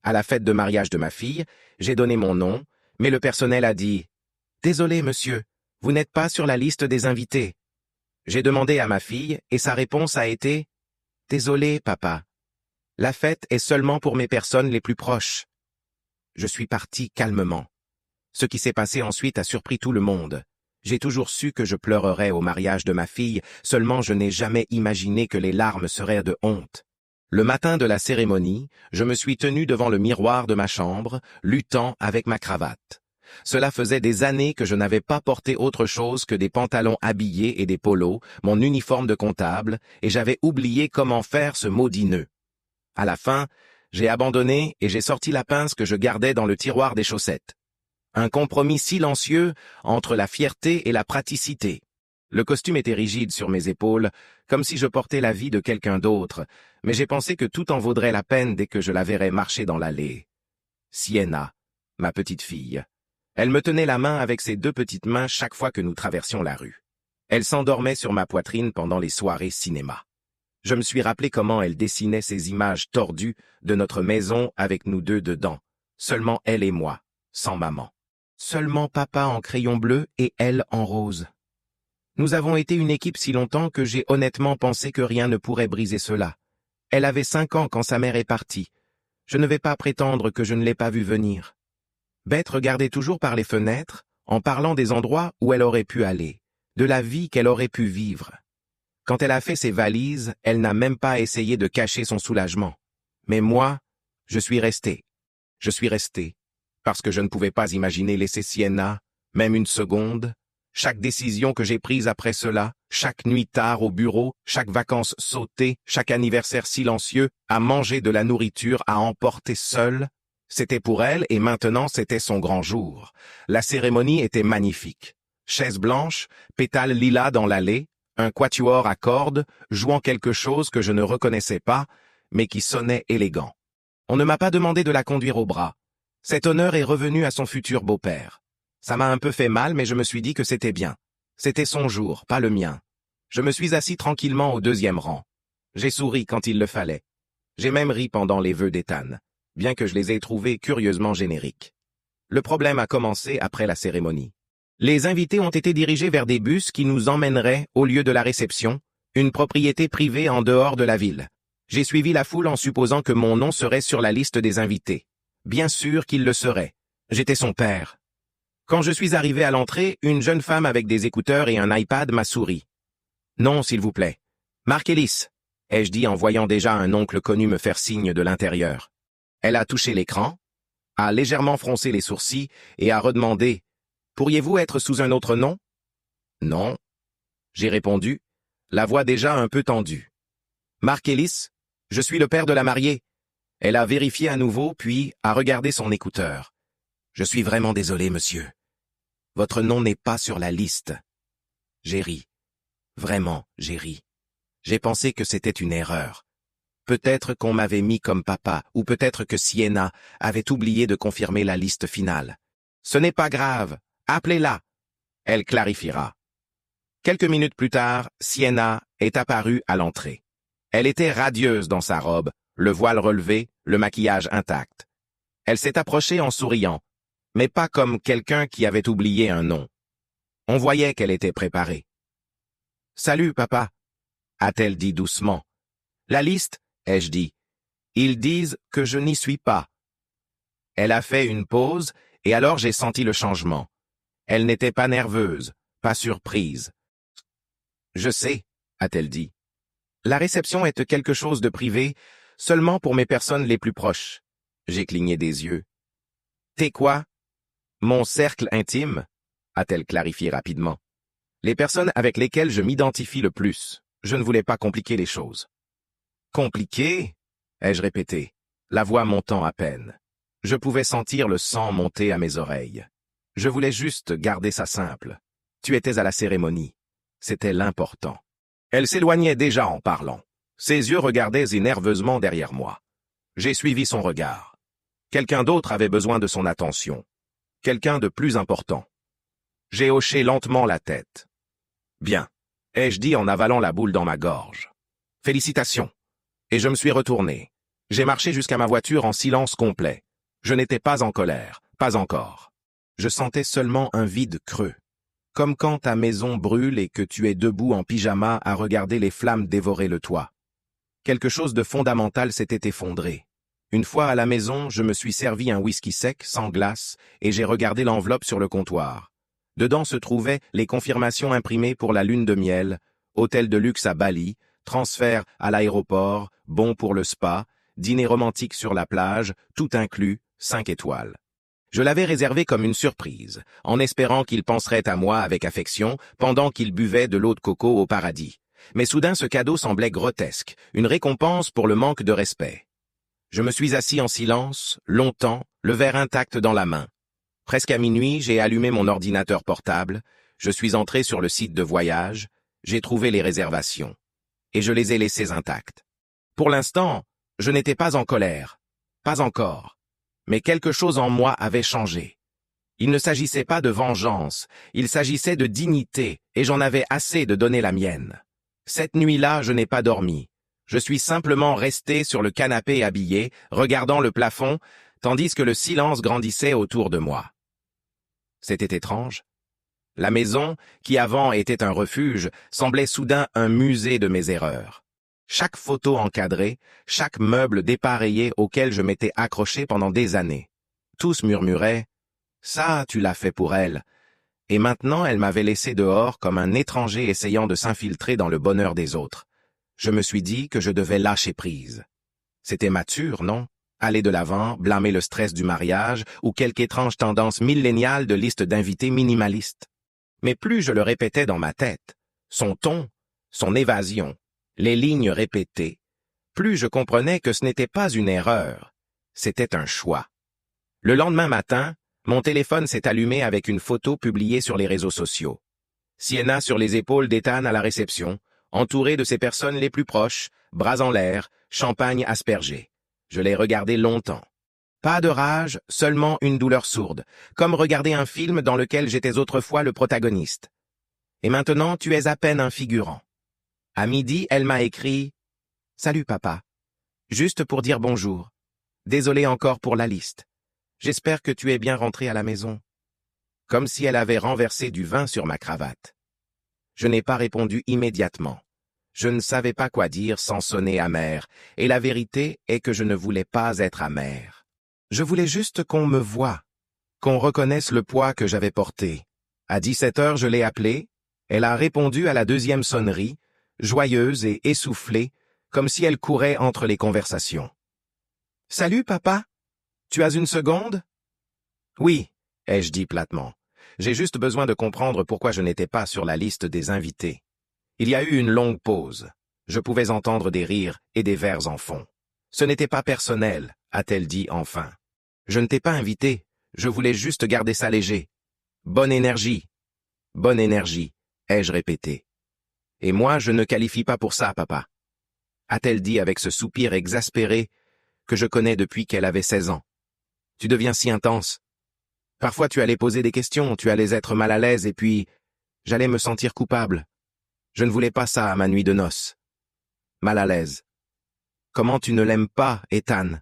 À la fête de mariage de ma fille, j'ai donné mon nom, mais le personnel a dit « Désolé, monsieur, vous n'êtes pas sur la liste des invités. » J'ai demandé à ma fille et sa réponse a été « Désolé, papa. La fête est seulement pour mes personnes les plus proches. » Je suis parti calmement. Ce qui s'est passé ensuite a surpris tout le monde. J'ai toujours su que je pleurerais au mariage de ma fille, seulement je n'ai jamais imaginé que les larmes seraient de honte. Le matin de la cérémonie, je me suis tenu devant le miroir de ma chambre, luttant avec ma cravate. Cela faisait des années que je n'avais pas porté autre chose que des pantalons habillés et des polos, mon uniforme de comptable, et j'avais oublié comment faire ce maudit nœud. À la fin, j'ai abandonné et j'ai sorti la pince que je gardais dans le tiroir des chaussettes. Un compromis silencieux entre la fierté et la praticité. Le costume était rigide sur mes épaules, comme si je portais la vie de quelqu'un d'autre, mais j'ai pensé que tout en vaudrait la peine dès que je la verrais marcher dans l'allée. Sienna, ma petite fille. Elle me tenait la main avec ses deux petites mains chaque fois que nous traversions la rue. Elle s'endormait sur ma poitrine pendant les soirées cinéma. Je me suis rappelé comment elle dessinait ces images tordues de notre maison avec nous deux dedans, seulement elle et moi, sans maman. Seulement papa en crayon bleu et elle en rose. Nous avons été une équipe si longtemps que j'ai honnêtement pensé que rien ne pourrait briser cela. Elle avait 5 ans quand sa mère est partie. Je ne vais pas prétendre que je ne l'ai pas vue venir. Beth regardait toujours par les fenêtres, en parlant des endroits où elle aurait pu aller, de la vie qu'elle aurait pu vivre. Quand elle a fait ses valises, elle n'a même pas essayé de cacher son soulagement. Mais moi, je suis resté. Je suis resté. Parce que je ne pouvais pas imaginer laisser Sienna, même une seconde. Chaque décision que j'ai prise après cela, chaque nuit tard au bureau, chaque vacances sautées, chaque anniversaire silencieux, à manger de la nourriture à emporter seule, c'était pour elle et maintenant c'était son grand jour. La cérémonie était magnifique. Chaise blanche, pétales lilas dans l'allée, un quatuor à cordes, jouant quelque chose que je ne reconnaissais pas, mais qui sonnait élégant. On ne m'a pas demandé de la conduire au bras. Cet honneur est revenu à son futur beau-père. Ça m'a un peu fait mal, mais je me suis dit que c'était bien. C'était son jour, pas le mien. Je me suis assis tranquillement au 2e rang. J'ai souri quand il le fallait. J'ai même ri pendant les vœux d'Ethan, bien que je les ai trouvés curieusement génériques. Le problème a commencé après la cérémonie. Les invités ont été dirigés vers des bus qui nous emmèneraient au lieu de la réception, une propriété privée en dehors de la ville. J'ai suivi la foule en supposant que mon nom serait sur la liste des invités. Bien sûr qu'il le serait. J'étais son père. Quand je suis arrivé à l'entrée, une jeune femme avec des écouteurs et un iPad m'a souri. « Non, s'il vous plaît. Mark Ellis » ai-je dit en voyant déjà un oncle connu me faire signe de l'intérieur. Elle a touché l'écran, a légèrement froncé les sourcils et a redemandé « Pourriez-vous être sous un autre nom ?»« Non. » J'ai répondu, la voix déjà un peu tendue. « Mark Ellis, je suis le père de la mariée. » Elle a vérifié à nouveau, puis a regardé son écouteur. « Je suis vraiment désolé, monsieur. Votre nom n'est pas sur la liste. » J'ai ri. Vraiment, j'ai ri. J'ai pensé que c'était une erreur. Peut-être qu'on m'avait mis comme papa, ou peut-être que Sienna avait oublié de confirmer la liste finale. « Ce n'est pas grave. Appelez-la. » Elle clarifiera. Quelques minutes plus tard, Sienna est apparue à l'entrée. Elle était radieuse dans sa robe, le voile relevé, le maquillage intact. Elle s'est approchée en souriant, mais pas comme quelqu'un qui avait oublié un nom. On voyait qu'elle était préparée. « Salut, papa » a-t-elle dit doucement. « La liste » ai-je dit. « Ils disent que je n'y suis pas. » Elle a fait une pause, et alors j'ai senti le changement. Elle n'était pas nerveuse, pas surprise. « Je sais » a-t-elle dit. « La réception est quelque chose de privé, seulement pour mes personnes les plus proches. » J'ai cligné des yeux. « T'es quoi? Mon cercle intime » a-t-elle clarifié rapidement. « Les personnes avec lesquelles je m'identifie le plus. Je ne voulais pas compliquer les choses. »« Compliqué » ai-je répété, la voix montant à peine. Je pouvais sentir le sang monter à mes oreilles. Je voulais juste garder ça simple. Tu étais à la cérémonie. C'était l'important. Elle s'éloignait déjà en parlant. Ses yeux regardaient nerveusement derrière moi. J'ai suivi son regard. Quelqu'un d'autre avait besoin de son attention. Quelqu'un de plus important. J'ai hoché lentement la tête. « Bien » ai-je dit en avalant la boule dans ma gorge. « Félicitations » et je me suis retourné. J'ai marché jusqu'à ma voiture en silence complet. Je n'étais pas en colère, pas encore. Je sentais seulement un vide creux. Comme quand ta maison brûle et que tu es debout en pyjama à regarder les flammes dévorer le toit. Quelque chose de fondamental s'était effondré. Une fois à la maison, je me suis servi un whisky sec, sans glace, et j'ai regardé l'enveloppe sur le comptoir. Dedans se trouvaient les confirmations imprimées pour la lune de miel, hôtel de luxe à Bali, transfert à l'aéroport, bon pour le spa, dîner romantique sur la plage, tout inclus, 5 étoiles. Je l'avais réservé comme une surprise, en espérant qu'il penserait à moi avec affection pendant qu'il buvait de l'eau de coco au paradis. Mais soudain ce cadeau semblait grotesque, une récompense pour le manque de respect. Je me suis assis en silence, longtemps, le verre intact dans la main. Presque à minuit, j'ai allumé mon ordinateur portable, je suis entré sur le site de voyage, j'ai trouvé les réservations. Et je les ai laissées intactes. Pour l'instant, je n'étais pas en colère. Pas encore. Mais quelque chose en moi avait changé. Il ne s'agissait pas de vengeance, il s'agissait de dignité, et j'en avais assez de donner la mienne. Cette nuit-là, je n'ai pas dormi. Je suis simplement resté sur le canapé habillé, regardant le plafond, tandis que le silence grandissait autour de moi. C'était étrange. La maison, qui avant était un refuge, semblait soudain un musée de mes erreurs. Chaque photo encadrée, chaque meuble dépareillé auquel je m'étais accroché pendant des années. Tous murmuraient « Ça, tu l'as fait pour elle ». Et maintenant, elle m'avait laissé dehors comme un étranger essayant de s'infiltrer dans le bonheur des autres. Je me suis dit que je devais lâcher prise. C'était mature, non? Aller de l'avant, blâmer le stress du mariage ou quelque étrange tendance milléniale de liste d'invités minimaliste. Mais plus je le répétais dans ma tête, son ton, son évasion, les lignes répétées, plus je comprenais que ce n'était pas une erreur, c'était un choix. Le lendemain matin, mon téléphone s'est allumé avec une photo publiée sur les réseaux sociaux. Sienna sur les épaules d'Ethan à la réception, entourée de ses personnes les plus proches, bras en l'air, champagne aspergé. Je l'ai regardé longtemps. Pas de rage, seulement une douleur sourde, comme regarder un film dans lequel j'étais autrefois le protagoniste. Et maintenant, tu es à peine un figurant. À midi, elle m'a écrit « Salut papa. Juste pour dire bonjour. Désolé encore pour la liste. J'espère que tu es bien rentré à la maison. » Comme si elle avait renversé du vin sur ma cravate. Je n'ai pas répondu immédiatement. Je ne savais pas quoi dire sans sonner amer, et la vérité est que je ne voulais pas être amer. Je voulais juste qu'on me voie, qu'on reconnaisse le poids que j'avais porté. À 17 heures, je l'ai appelée. Elle a répondu à la deuxième sonnerie, joyeuse et essoufflée, comme si elle courait entre les conversations. « Salut, papa. Tu as une seconde? »« Oui, » ai-je dit platement. J'ai juste besoin de comprendre pourquoi je n'étais pas sur la liste des invités. Il y a eu une longue pause. Je pouvais entendre des rires et des vers en fond. « Ce n'était pas personnel, » a-t-elle dit enfin. « Je ne t'ai pas invité, je voulais juste garder ça léger. Bonne énergie. Bonne énergie, ai-je répété. Et moi, je ne qualifie pas pour ça, papa. A-t-elle dit avec ce soupir exaspéré que je connais depuis qu'elle avait 16 ans. Tu deviens si intense. Parfois tu allais poser des questions, tu allais être mal à l'aise et puis j'allais me sentir coupable. Je ne voulais pas ça à ma nuit de noces. Mal à l'aise. Comment tu ne l'aimes pas, Ethan?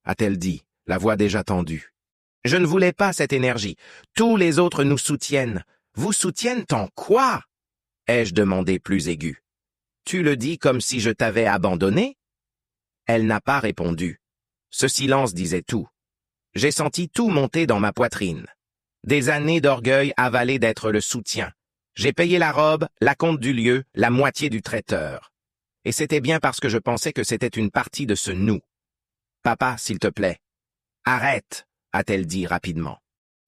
A-t-elle dit, la voix déjà tendue. Je ne voulais pas cette énergie. Tous les autres nous soutiennent. Vous soutiennent en quoi? Ai-je demandé plus aigu. Tu le dis comme si je t'avais abandonné? Elle n'a pas répondu. Ce silence disait tout. J'ai senti tout monter dans ma poitrine. Des années d'orgueil avalées d'être le soutien. J'ai payé la robe, la compte du lieu, la moitié du traiteur. Et c'était bien parce que je pensais que c'était une partie de ce nous. Papa, s'il te plaît. Arrête, a-t-elle dit rapidement.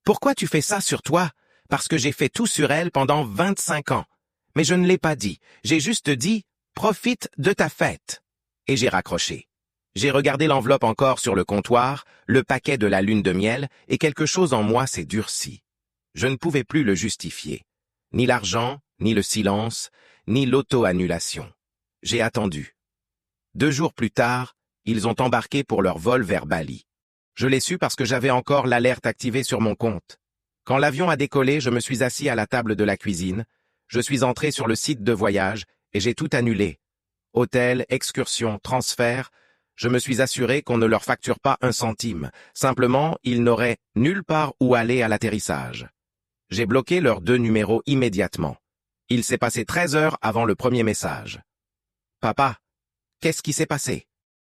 Pourquoi tu fais ça sur toi? Parce que j'ai fait tout sur elle pendant 25 ans. Mais je ne l'ai pas dit. J'ai juste dit, profite de ta fête. Et j'ai raccroché. J'ai regardé l'enveloppe encore sur le comptoir, le paquet de la lune de miel, et quelque chose en moi s'est durci. Je ne pouvais plus le justifier. Ni l'argent, ni le silence, ni l'auto-annulation. J'ai attendu. 2 jours plus tard, ils ont embarqué pour leur vol vers Bali. Je l'ai su parce que j'avais encore l'alerte activée sur mon compte. Quand l'avion a décollé, je me suis assis à la table de la cuisine. Je suis entré sur le site de voyage et j'ai tout annulé. Hôtel, excursion, transfert. Je me suis assuré qu'on ne leur facture pas un centime. Simplement, ils n'auraient nulle part où aller à l'atterrissage. J'ai bloqué leurs 2 numéros immédiatement. Il s'est passé 13 heures avant le premier message. Papa, qu'est-ce qui s'est passé?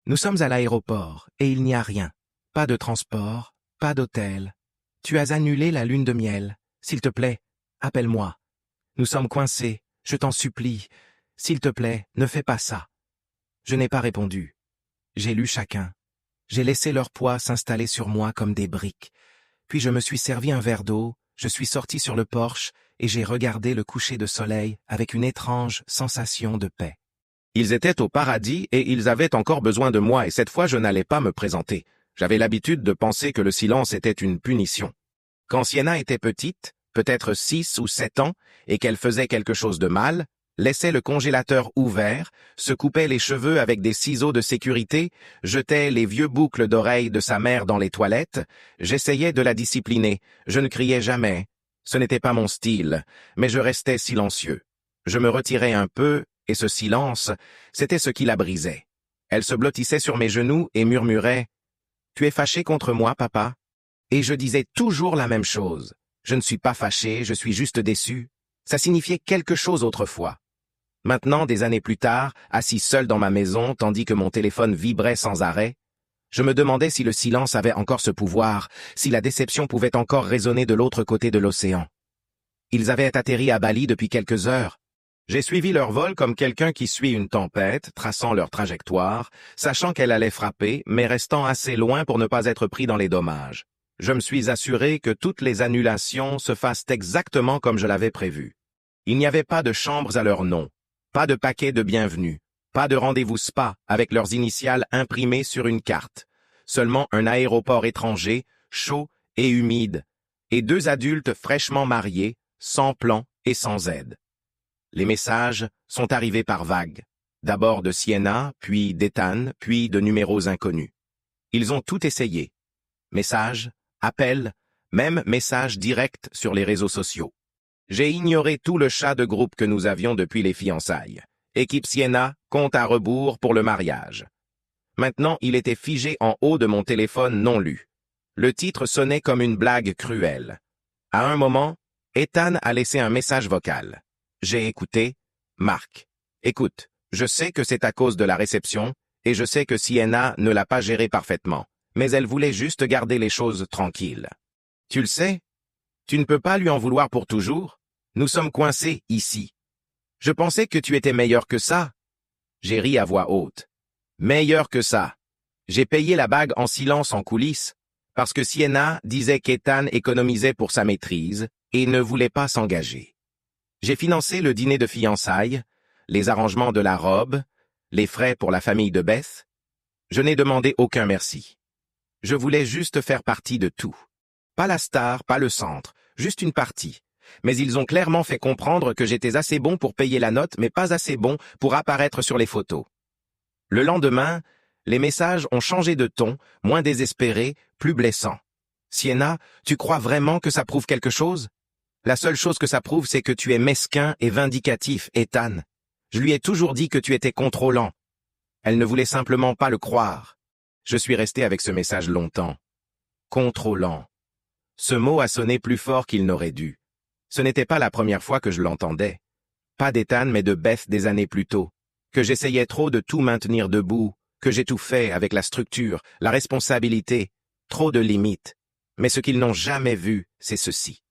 Nous sommes à l'aéroport et il n'y a rien. Pas de transport, pas d'hôtel. Tu as annulé la lune de miel. S'il te plaît, appelle-moi. Nous sommes coincés, je t'en supplie. S'il te plaît, ne fais pas ça. Je n'ai pas répondu. J'ai lu chacun. J'ai laissé leur poids s'installer sur moi comme des briques. Puis je me suis servi un verre d'eau, je suis sorti sur le porche et j'ai regardé le coucher de soleil avec une étrange sensation de paix. Ils étaient au paradis et ils avaient encore besoin de moi et cette fois je n'allais pas me présenter. J'avais l'habitude de penser que le silence était une punition. Quand Sienna était petite, peut-être 6 ou 7 ans, et qu'elle faisait quelque chose de mal, laissait le congélateur ouvert, se coupait les cheveux avec des ciseaux de sécurité, jetait les vieux boucles d'oreilles de sa mère dans les toilettes, j'essayais de la discipliner, je ne criais jamais. Ce n'était pas mon style, mais je restais silencieux. Je me retirais un peu, et ce silence, c'était ce qui la brisait. Elle se blottissait sur mes genoux et murmurait « Tu es fâché contre moi, papa ?» Et je disais toujours la même chose. Je ne suis pas fâché, je suis juste déçu. Ça signifiait quelque chose autrefois. Maintenant, des années plus tard, assis seul dans ma maison, tandis que mon téléphone vibrait sans arrêt, je me demandais si le silence avait encore ce pouvoir, si la déception pouvait encore résonner de l'autre côté de l'océan. Ils avaient atterri à Bali depuis quelques heures. J'ai suivi leur vol comme quelqu'un qui suit une tempête, traçant leur trajectoire, sachant qu'elle allait frapper, mais restant assez loin pour ne pas être pris dans les dommages. Je me suis assuré que toutes les annulations se fassent exactement comme je l'avais prévu. Il n'y avait pas de chambres à leur nom, pas de paquet de bienvenue, pas de rendez-vous spa avec leurs initiales imprimées sur une carte, seulement un aéroport étranger, chaud et humide, et 2 adultes fraîchement mariés, sans plan et sans aide. Les messages sont arrivés par vagues, d'abord de Sienna, puis d'Ethan, puis de numéros inconnus. Ils ont tout essayé. Messages, appels, même messages directs sur les réseaux sociaux. J'ai ignoré tout le chat de groupe que nous avions depuis les fiançailles. Équipe Sienna, compte à rebours pour le mariage. Maintenant, il était figé en haut de mon téléphone non lu. Le titre sonnait comme une blague cruelle. À un moment, Ethan a laissé un message vocal. J'ai écouté. Marc. Écoute, je sais que c'est à cause de la réception, et je sais que Sienna ne l'a pas géré parfaitement, mais elle voulait juste garder les choses tranquilles. Tu le sais? Tu ne peux pas lui en vouloir pour toujours? Nous sommes coincés ici. Je pensais que tu étais meilleur que ça. J'ai ri à voix haute. Meilleur que ça. J'ai payé la bague en silence en coulisses, parce que Sienna disait qu'Ethan économisait pour sa maîtrise et ne voulait pas s'engager. J'ai financé le dîner de fiançailles, les arrangements de la robe, les frais pour la famille de Beth. Je n'ai demandé aucun merci. Je voulais juste faire partie de tout. Pas la star, pas le centre, juste une partie. Mais ils ont clairement fait comprendre que j'étais assez bon pour payer la note, mais pas assez bon pour apparaître sur les photos. Le lendemain, les messages ont changé de ton, moins désespérés, plus blessants. Sienna, tu crois vraiment que ça prouve quelque chose? La seule chose que ça prouve, c'est que tu es mesquin et vindicatif, Ethan. Je lui ai toujours dit que tu étais contrôlant. Elle ne voulait simplement pas le croire. Je suis resté avec ce message longtemps. Contrôlant. Ce mot a sonné plus fort qu'il n'aurait dû. Ce n'était pas la première fois que je l'entendais. Pas d'Ethan, mais de Beth des années plus tôt. Que j'essayais trop de tout maintenir debout, que j'étouffais avec la structure, la responsabilité, trop de limites. Mais ce qu'ils n'ont jamais vu, c'est ceci.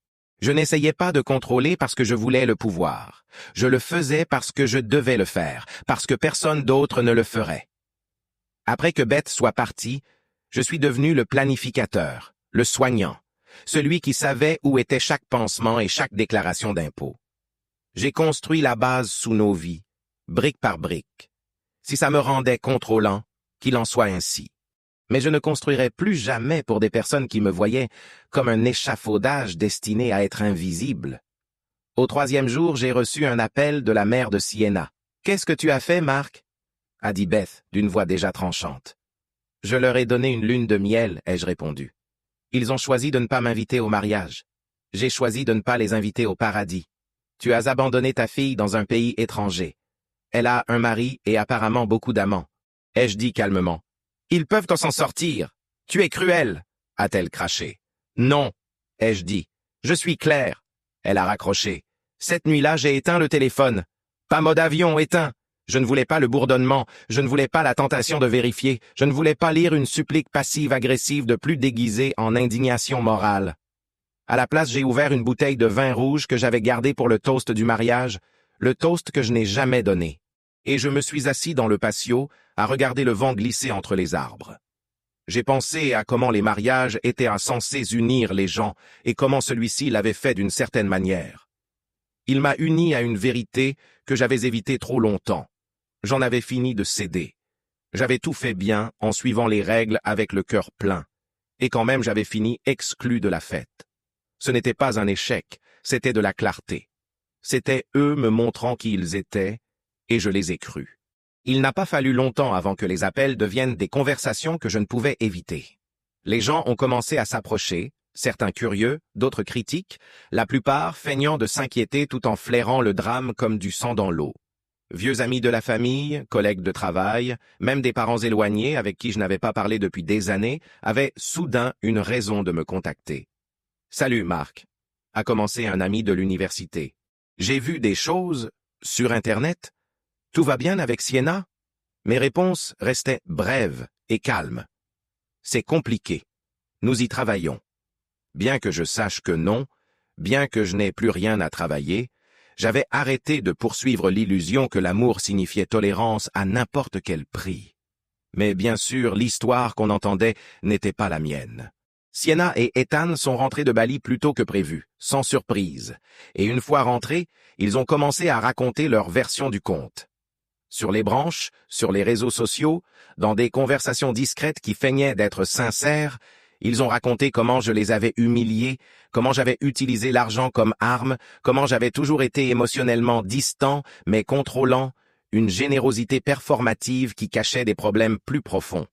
Je n'essayais pas de contrôler parce que je voulais le pouvoir. Je le faisais parce que je devais le faire, parce que personne d'autre ne le ferait. Après que Beth soit partie, je suis devenu le planificateur, le soignant, celui qui savait où était chaque pansement et chaque déclaration d'impôt. J'ai construit la base sous nos vies, brique par brique. Si ça me rendait contrôlant, qu'il en soit ainsi. Mais je ne construirai plus jamais pour des personnes qui me voyaient comme un échafaudage destiné à être invisible. Au 3e jour, j'ai reçu un appel de la mère de Sienna. « Qu'est-ce que tu as fait, Marc ?» a dit Beth d'une voix déjà tranchante. « Je leur ai donné une lune de miel, » ai-je répondu. « Ils ont choisi de ne pas m'inviter au mariage. J'ai choisi de ne pas les inviter au paradis. Tu as abandonné ta fille dans un pays étranger. Elle a un mari et apparemment beaucoup d'amants. » Ai-je dit calmement. Ils peuvent s'en sortir. Tu es cruel, a-t-elle craché. Non, ai-je dit. Je suis clair. Elle a raccroché. Cette nuit-là, j'ai éteint le téléphone. Pas mode avion, éteint. Je ne voulais pas le bourdonnement, je ne voulais pas la tentation de vérifier, je ne voulais pas lire une supplique passive-agressive de plus déguisée en indignation morale. À la place, j'ai ouvert une bouteille de vin rouge que j'avais gardée pour le toast du mariage, le toast que je n'ai jamais donné. Et je me suis assis dans le patio à regarder le vent glisser entre les arbres. J'ai pensé à comment les mariages étaient censés unir les gens et comment celui-ci l'avait fait d'une certaine manière. Il m'a uni à une vérité que j'avais évitée trop longtemps. J'en avais fini de céder. J'avais tout fait bien en suivant les règles avec le cœur plein. Et quand même j'avais fini exclu de la fête. Ce n'était pas un échec, c'était de la clarté. C'était eux me montrant qui ils étaient, et je les ai crus. Il n'a pas fallu longtemps avant que les appels deviennent des conversations que je ne pouvais éviter. Les gens ont commencé à s'approcher, certains curieux, d'autres critiques, la plupart feignant de s'inquiéter tout en flairant le drame comme du sang dans l'eau. Vieux amis de la famille, collègues de travail, même des parents éloignés avec qui je n'avais pas parlé depuis des années, avaient soudain une raison de me contacter. « Salut Marc », a commencé un ami de l'université. « J'ai vu des choses sur Internet. Tout va bien avec Sienna ?» Mes réponses restaient brèves et calmes. « C'est compliqué. Nous y travaillons. » Bien que je sache que non, bien que je n'ai plus rien à travailler, j'avais arrêté de poursuivre l'illusion que l'amour signifiait tolérance à n'importe quel prix. Mais bien sûr, l'histoire qu'on entendait n'était pas la mienne. Sienna et Ethan sont rentrés de Bali plus tôt que prévu, sans surprise, et une fois rentrés, ils ont commencé à raconter leur version du conte. Sur les branches, sur les réseaux sociaux, dans des conversations discrètes qui feignaient d'être sincères, ils ont raconté comment je les avais humiliés, comment j'avais utilisé l'argent comme arme, comment j'avais toujours été émotionnellement distant, mais contrôlant, une générosité performative qui cachait des problèmes plus profonds.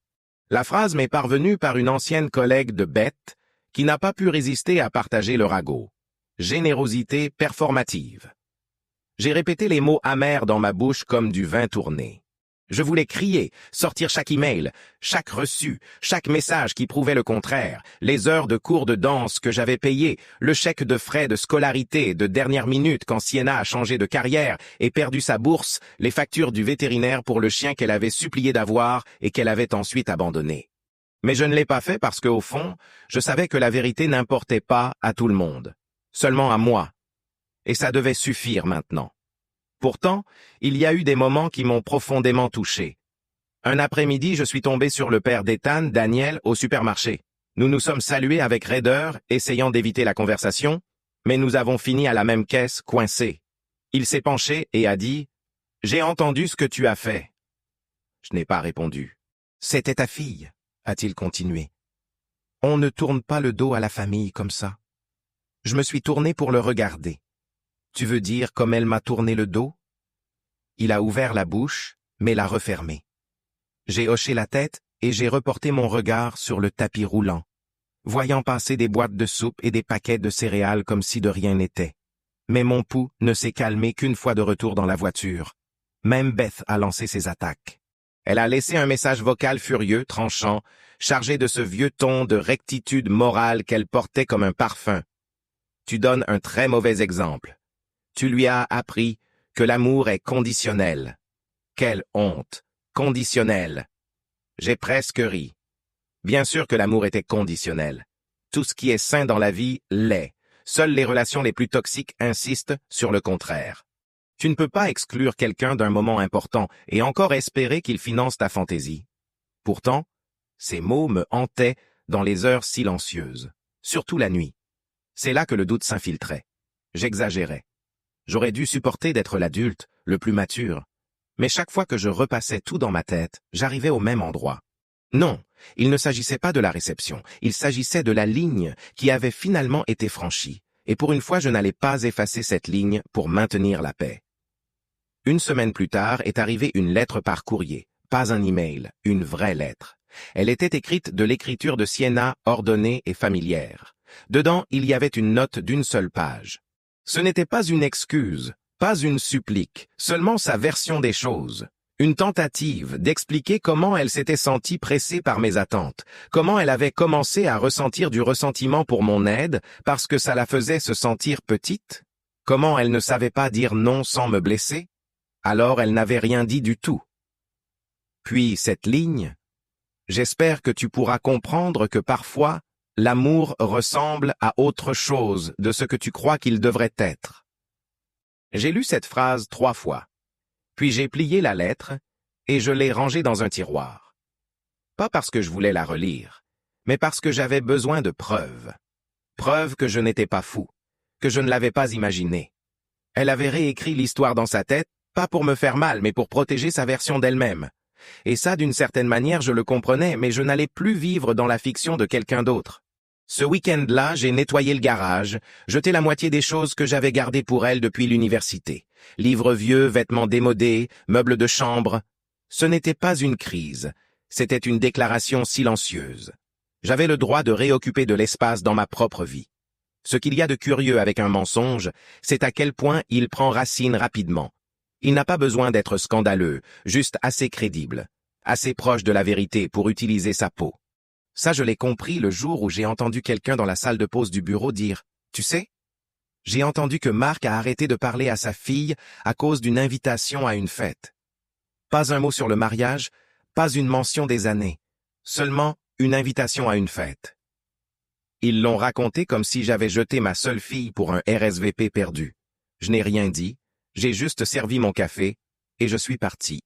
La phrase m'est parvenue par une ancienne collègue de Beth qui n'a pas pu résister à partager le ragot. Générosité performative. J'ai répété les mots amers dans ma bouche comme du vin tourné. Je voulais crier, sortir chaque email, chaque reçu, chaque message qui prouvait le contraire, les heures de cours de danse que j'avais payées, le chèque de frais de scolarité de dernière minute quand Sienna a changé de carrière et perdu sa bourse, les factures du vétérinaire pour le chien qu'elle avait supplié d'avoir et qu'elle avait ensuite abandonné. Mais je ne l'ai pas fait parce qu'au fond, je savais que la vérité n'importait pas à tout le monde, seulement à moi. Et ça devait suffire maintenant. Pourtant, il y a eu des moments qui m'ont profondément touché. Un après-midi, je suis tombé sur le père d'Ethan, Daniel, au supermarché. Nous nous sommes salués avec raideur, essayant d'éviter la conversation, mais nous avons fini à la même caisse, coincés. Il s'est penché et a dit « J'ai entendu ce que tu as fait. » Je n'ai pas répondu. « C'était ta fille, » a-t-il continué. « On ne tourne pas le dos à la famille comme ça. » Je me suis tourné pour le regarder. Tu veux dire comme elle m'a tourné le dos? Il a ouvert la bouche, mais l'a refermée. J'ai hoché la tête et j'ai reporté mon regard sur le tapis roulant, voyant passer des boîtes de soupe et des paquets de céréales comme si de rien n'était. Mais mon pouls ne s'est calmé qu'une fois de retour dans la voiture. Même Beth a lancé ses attaques. Elle a laissé un message vocal furieux, tranchant, chargé de ce vieux ton de rectitude morale qu'elle portait comme un parfum. Tu donnes un très mauvais exemple. Tu lui as appris que l'amour est conditionnel. Quelle honte! Conditionnel! J'ai presque ri. Bien sûr que l'amour était conditionnel. Tout ce qui est sain dans la vie l'est. Seules les relations les plus toxiques insistent sur le contraire. Tu ne peux pas exclure quelqu'un d'un moment important et encore espérer qu'il finance ta fantaisie. Pourtant, ces mots me hantaient dans les heures silencieuses, surtout la nuit. C'est là que le doute s'infiltrait. J'exagérais. J'aurais dû supporter d'être l'adulte, le plus mature. Mais chaque fois que je repassais tout dans ma tête, j'arrivais au même endroit. Non, il ne s'agissait pas de la réception, il s'agissait de la ligne qui avait finalement été franchie, et pour une fois je n'allais pas effacer cette ligne pour maintenir la paix. Une semaine plus tard est arrivée une lettre par courrier, pas un email, une vraie lettre. Elle était écrite de l'écriture de Sienna, ordonnée et familière. Dedans, il y avait une note d'une seule page. Ce n'était pas une excuse, pas une supplique, seulement sa version des choses. Une tentative d'expliquer comment elle s'était sentie pressée par mes attentes, comment elle avait commencé à ressentir du ressentiment pour mon aide parce que ça la faisait se sentir petite, comment elle ne savait pas dire non sans me blesser, alors elle n'avait rien dit du tout. Puis cette ligne, j'espère que tu pourras comprendre que parfois, l'amour ressemble à autre chose de ce que tu crois qu'il devrait être. J'ai lu cette phrase 3 fois. Puis j'ai plié la lettre et je l'ai rangée dans un tiroir. Pas parce que je voulais la relire, mais parce que j'avais besoin de preuves. Preuves que je n'étais pas fou, que je ne l'avais pas imaginé. Elle avait réécrit l'histoire dans sa tête, pas pour me faire mal, mais pour protéger sa version d'elle-même. Et ça, d'une certaine manière, je le comprenais, mais je n'allais plus vivre dans la fiction de quelqu'un d'autre. Ce week-end-là, j'ai nettoyé le garage, jeté la moitié des choses que j'avais gardées pour elle depuis l'université. Livres vieux, vêtements démodés, meubles de chambre. Ce n'était pas une crise, c'était une déclaration silencieuse. J'avais le droit de réoccuper de l'espace dans ma propre vie. Ce qu'il y a de curieux avec un mensonge, c'est à quel point il prend racine rapidement. Il n'a pas besoin d'être scandaleux, juste assez crédible, assez proche de la vérité pour utiliser sa peau. Ça, je l'ai compris le jour où j'ai entendu quelqu'un dans la salle de pause du bureau dire « Tu sais, j'ai entendu que Marc a arrêté de parler à sa fille à cause d'une invitation à une fête. » Pas un mot sur le mariage, pas une mention des années, seulement une invitation à une fête. Ils l'ont raconté comme si j'avais jeté ma seule fille pour un RSVP perdu. Je n'ai rien dit, j'ai juste servi mon café, et je suis parti.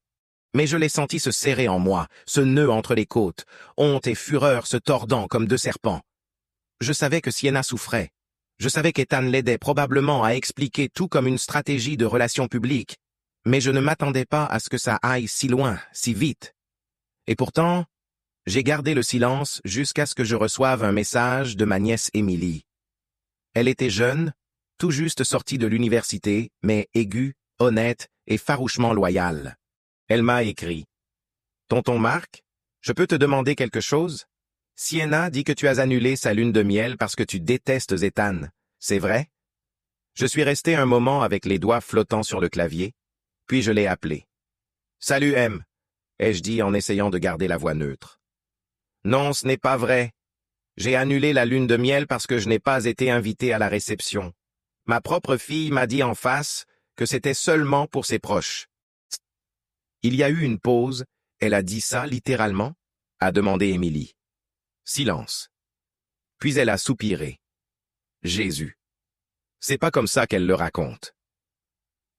Mais je l'ai senti se serrer en moi, ce nœud entre les côtes, honte et fureur se tordant comme 2 serpents. Je savais que Sienna souffrait. Je savais qu'Ethan l'aidait probablement à expliquer tout comme une stratégie de relations publiques, mais je ne m'attendais pas à ce que ça aille si loin, si vite. Et pourtant, j'ai gardé le silence jusqu'à ce que je reçoive un message de ma nièce Émilie. Elle était jeune, tout juste sortie de l'université, mais aiguë, honnête et farouchement loyale. Elle m'a écrit. « Tonton Marc, je peux te demander quelque chose? Sienna dit que tu as annulé sa lune de miel parce que tu détestes Ethan. C'est vrai? » Je suis resté un moment avec les doigts flottant sur le clavier, puis je l'ai appelé. « Salut M, » ai-je dit en essayant de garder la voix neutre. « Non, ce n'est pas vrai. J'ai annulé la lune de miel parce que je n'ai pas été invité à la réception. Ma propre fille m'a dit en face que c'était seulement pour ses proches. » Il y a eu une pause. Elle a dit ça littéralement? A demandé Émilie. Silence. Puis elle a soupiré. Jésus. C'est pas comme ça qu'elle le raconte.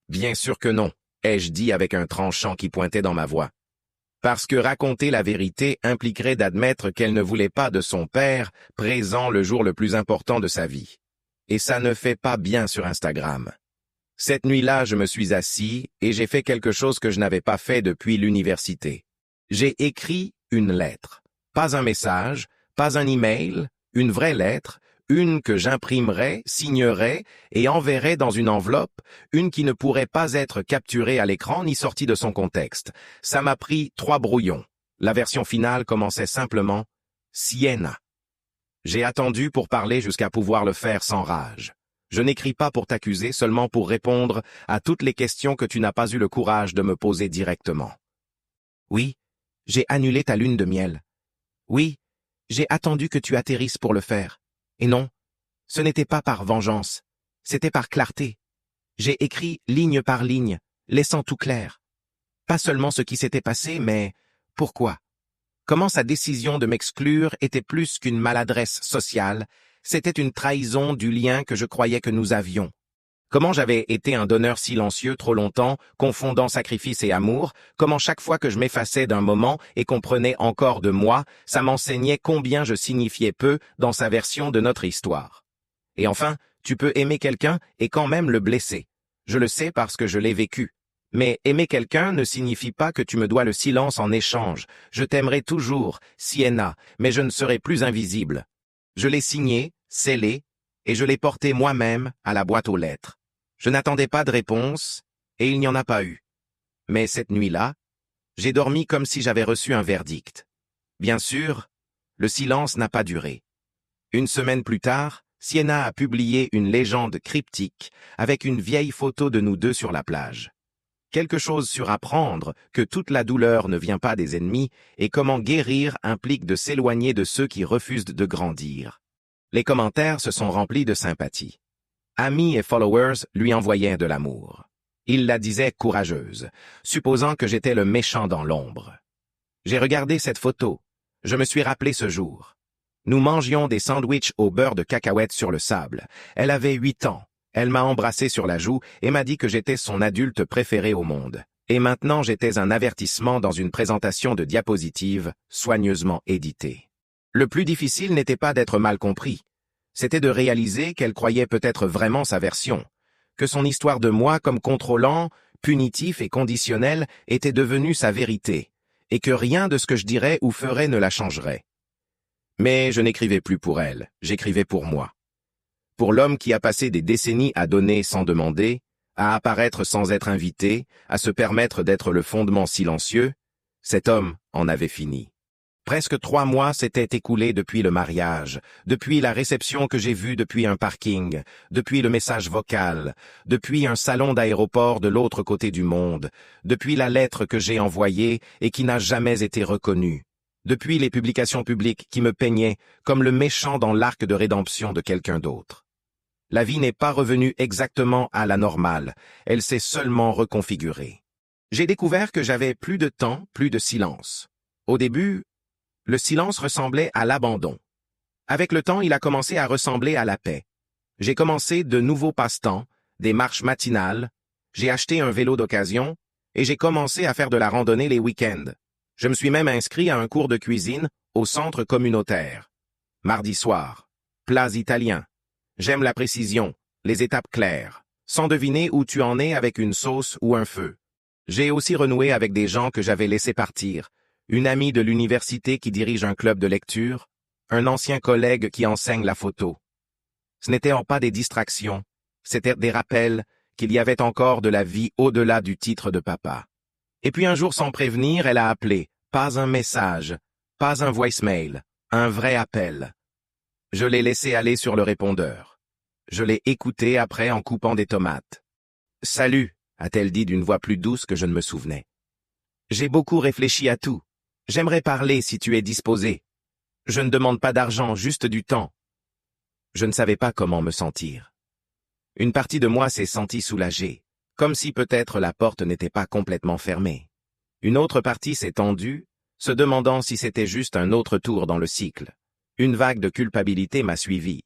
Bien sûr que non, ai-je dit avec un tranchant qui pointait dans ma voix. Parce que raconter la vérité impliquerait d'admettre qu'elle ne voulait pas de son père présent le jour le plus important de sa vie. Et ça ne fait pas bien sur Instagram. Cette nuit-là, je me suis assis et j'ai fait quelque chose que je n'avais pas fait depuis l'université. J'ai écrit une lettre. Pas un message, pas un email, une vraie lettre, une que j'imprimerais, signerais et enverrais dans une enveloppe, une qui ne pourrait pas être capturée à l'écran ni sortie de son contexte. Ça m'a pris 3 brouillons. La version finale commençait simplement « Sienna ». J'ai attendu pour parler jusqu'à pouvoir le faire sans rage. Je n'écris pas pour t'accuser, seulement pour répondre à toutes les questions que tu n'as pas eu le courage de me poser directement. Oui, j'ai annulé ta lune de miel. Oui, j'ai attendu que tu atterrisses pour le faire. Et non, ce n'était pas par vengeance, c'était par clarté. J'ai écrit ligne par ligne, laissant tout clair. Pas seulement ce qui s'était passé, mais pourquoi. Comment sa décision de m'exclure était plus qu'une maladresse sociale, c'était une trahison du lien que je croyais que nous avions. Comment j'avais été un donneur silencieux trop longtemps, confondant sacrifice et amour, comment chaque fois que je m'effaçais d'un moment et qu'on prenait encore de moi, ça m'enseignait combien je signifiais peu dans sa version de notre histoire. Et enfin, tu peux aimer quelqu'un et quand même le blesser. Je le sais parce que je l'ai vécu. Mais aimer quelqu'un ne signifie pas que tu me dois le silence en échange. Je t'aimerai toujours, Sienna, mais je ne serai plus invisible. Je l'ai signé, scellé, et je l'ai porté moi-même à la boîte aux lettres. Je n'attendais pas de réponse, et il n'y en a pas eu. Mais cette nuit-là, j'ai dormi comme si j'avais reçu un verdict. Bien sûr, le silence n'a pas duré. Une semaine plus tard, Sienna a publié une légende cryptique avec une vieille photo de nous deux sur la plage. Quelque chose sur apprendre que toute la douleur ne vient pas des ennemis et comment guérir implique de s'éloigner de ceux qui refusent de grandir. Les commentaires se sont remplis de sympathie. Amis et followers lui envoyaient de l'amour. Ils la disaient courageuse, supposant que j'étais le méchant dans l'ombre. J'ai regardé cette photo. Je me suis rappelé ce jour. Nous mangions des sandwichs au beurre de cacahuètes sur le sable. Elle avait 8 ans. Elle m'a embrassé sur la joue et m'a dit que j'étais son adulte préféré au monde. Et maintenant j'étais un avertissement dans une présentation de diapositives soigneusement éditée. Le plus difficile n'était pas d'être mal compris. C'était de réaliser qu'elle croyait peut-être vraiment sa version, que son histoire de moi comme contrôlant, punitif et conditionnel était devenue sa vérité, et que rien de ce que je dirais ou ferais ne la changerait. Mais je n'écrivais plus pour elle, j'écrivais pour moi. Pour l'homme qui a passé des décennies à donner sans demander, à apparaître sans être invité, à se permettre d'être le fondement silencieux, cet homme en avait fini. Presque 3 mois s'étaient écoulés depuis le mariage, depuis la réception que j'ai vue depuis un parking, depuis le message vocal, depuis un salon d'aéroport de l'autre côté du monde, depuis la lettre que j'ai envoyée et qui n'a jamais été reconnue, depuis les publications publiques qui me peignaient comme le méchant dans l'arc de rédemption de quelqu'un d'autre. La vie n'est pas revenue exactement à la normale, elle s'est seulement reconfigurée. J'ai découvert que j'avais plus de temps, plus de silence. Au début, le silence ressemblait à l'abandon. Avec le temps, il a commencé à ressembler à la paix. J'ai commencé de nouveaux passe-temps, des marches matinales, j'ai acheté un vélo d'occasion et j'ai commencé à faire de la randonnée les week-ends. Je me suis même inscrit à un cours de cuisine au centre communautaire. Mardi soir, plats italiens. J'aime la précision, les étapes claires, sans deviner où tu en es avec une sauce ou un feu. J'ai aussi renoué avec des gens que j'avais laissés partir, une amie de l'université qui dirige un club de lecture, un ancien collègue qui enseigne la photo. Ce n'étaient pas des distractions, c'étaient des rappels qu'il y avait encore de la vie au-delà du titre de papa. Et puis un jour sans prévenir, elle a appelé, pas un message, pas un voicemail, un vrai appel. Je l'ai laissé aller sur le répondeur. Je l'ai écouté après en coupant des tomates. « Salut », a-t-elle dit d'une voix plus douce que je ne me souvenais. « J'ai beaucoup réfléchi à tout. J'aimerais parler si tu es disposé. Je ne demande pas d'argent, juste du temps. » Je ne savais pas comment me sentir. Une partie de moi s'est sentie soulagée, comme si peut-être la porte n'était pas complètement fermée. Une autre partie s'est tendue, se demandant si c'était juste un autre tour dans le cycle. Une vague de culpabilité m'a suivi.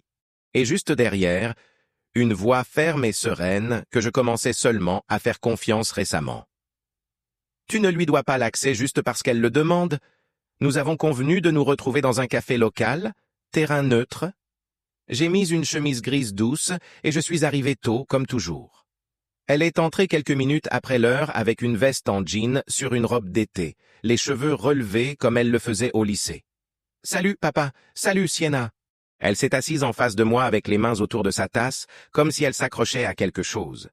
Et juste derrière, une voix ferme et sereine que je commençais seulement à faire confiance récemment. Tu ne lui dois pas l'accès juste parce qu'elle le demande. Nous avons convenu de nous retrouver dans un café local, terrain neutre. J'ai mis une chemise grise douce et je suis arrivé tôt, comme toujours. Elle est entrée quelques minutes après l'heure avec une veste en jean sur une robe d'été, les cheveux relevés comme elle le faisait au lycée. « Salut, papa. Salut, Sienna. » Elle s'est assise en face de moi avec les mains autour de sa tasse, comme si elle s'accrochait à quelque chose.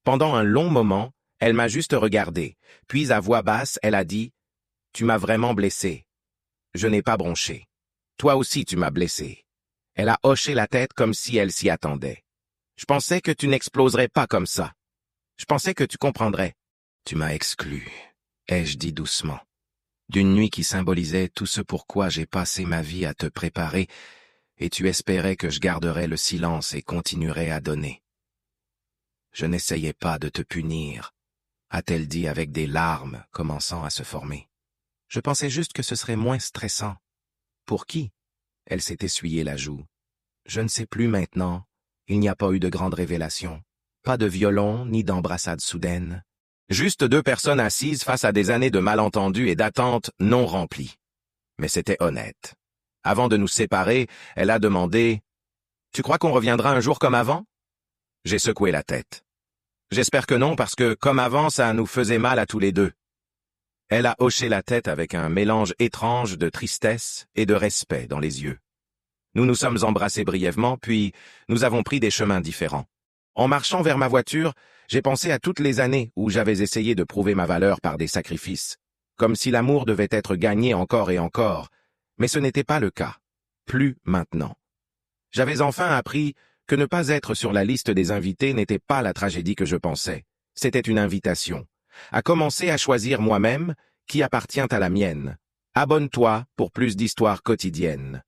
Pendant un long moment, elle m'a juste regardé, puis à voix basse, elle a dit « Tu m'as vraiment blessé. » Je n'ai pas bronché. « Toi aussi tu m'as blessé. » Elle a hoché la tête comme si elle s'y attendait. « Je pensais que tu n'exploserais pas comme ça. Je pensais que tu comprendrais. »« Tu m'as exclu, » ai-je dit doucement, d'une nuit qui symbolisait tout ce pourquoi j'ai passé ma vie à te préparer, et tu espérais que je garderais le silence et continuerais à donner. Je n'essayais pas de te punir, a-t-elle dit avec des larmes commençant à se former. Je pensais juste que ce serait moins stressant. Pour qui? Elle s'est essuyée la joue. Je ne sais plus maintenant. Il n'y a pas eu de grande révélation. Pas de violon, ni d'embrassade soudaine. Juste 2 personnes assises face à des années de malentendus et d'attentes non remplies. Mais c'était honnête. Avant de nous séparer, elle a demandé « Tu crois qu'on reviendra un jour comme avant ?» J'ai secoué la tête. J'espère que non, parce que, comme avant, ça nous faisait mal à tous les deux. Elle a hoché la tête avec un mélange étrange de tristesse et de respect dans les yeux. Nous nous sommes embrassés brièvement, puis nous avons pris des chemins différents. En marchant vers ma voiture, j'ai pensé à toutes les années où j'avais essayé de prouver ma valeur par des sacrifices, comme si l'amour devait être gagné encore et encore, mais ce n'était pas le cas. Plus maintenant. J'avais enfin appris que ne pas être sur la liste des invités n'était pas la tragédie que je pensais. C'était une invitation, à commencer à choisir moi-même qui appartient à la mienne. Abonne-toi pour plus d'histoires quotidiennes.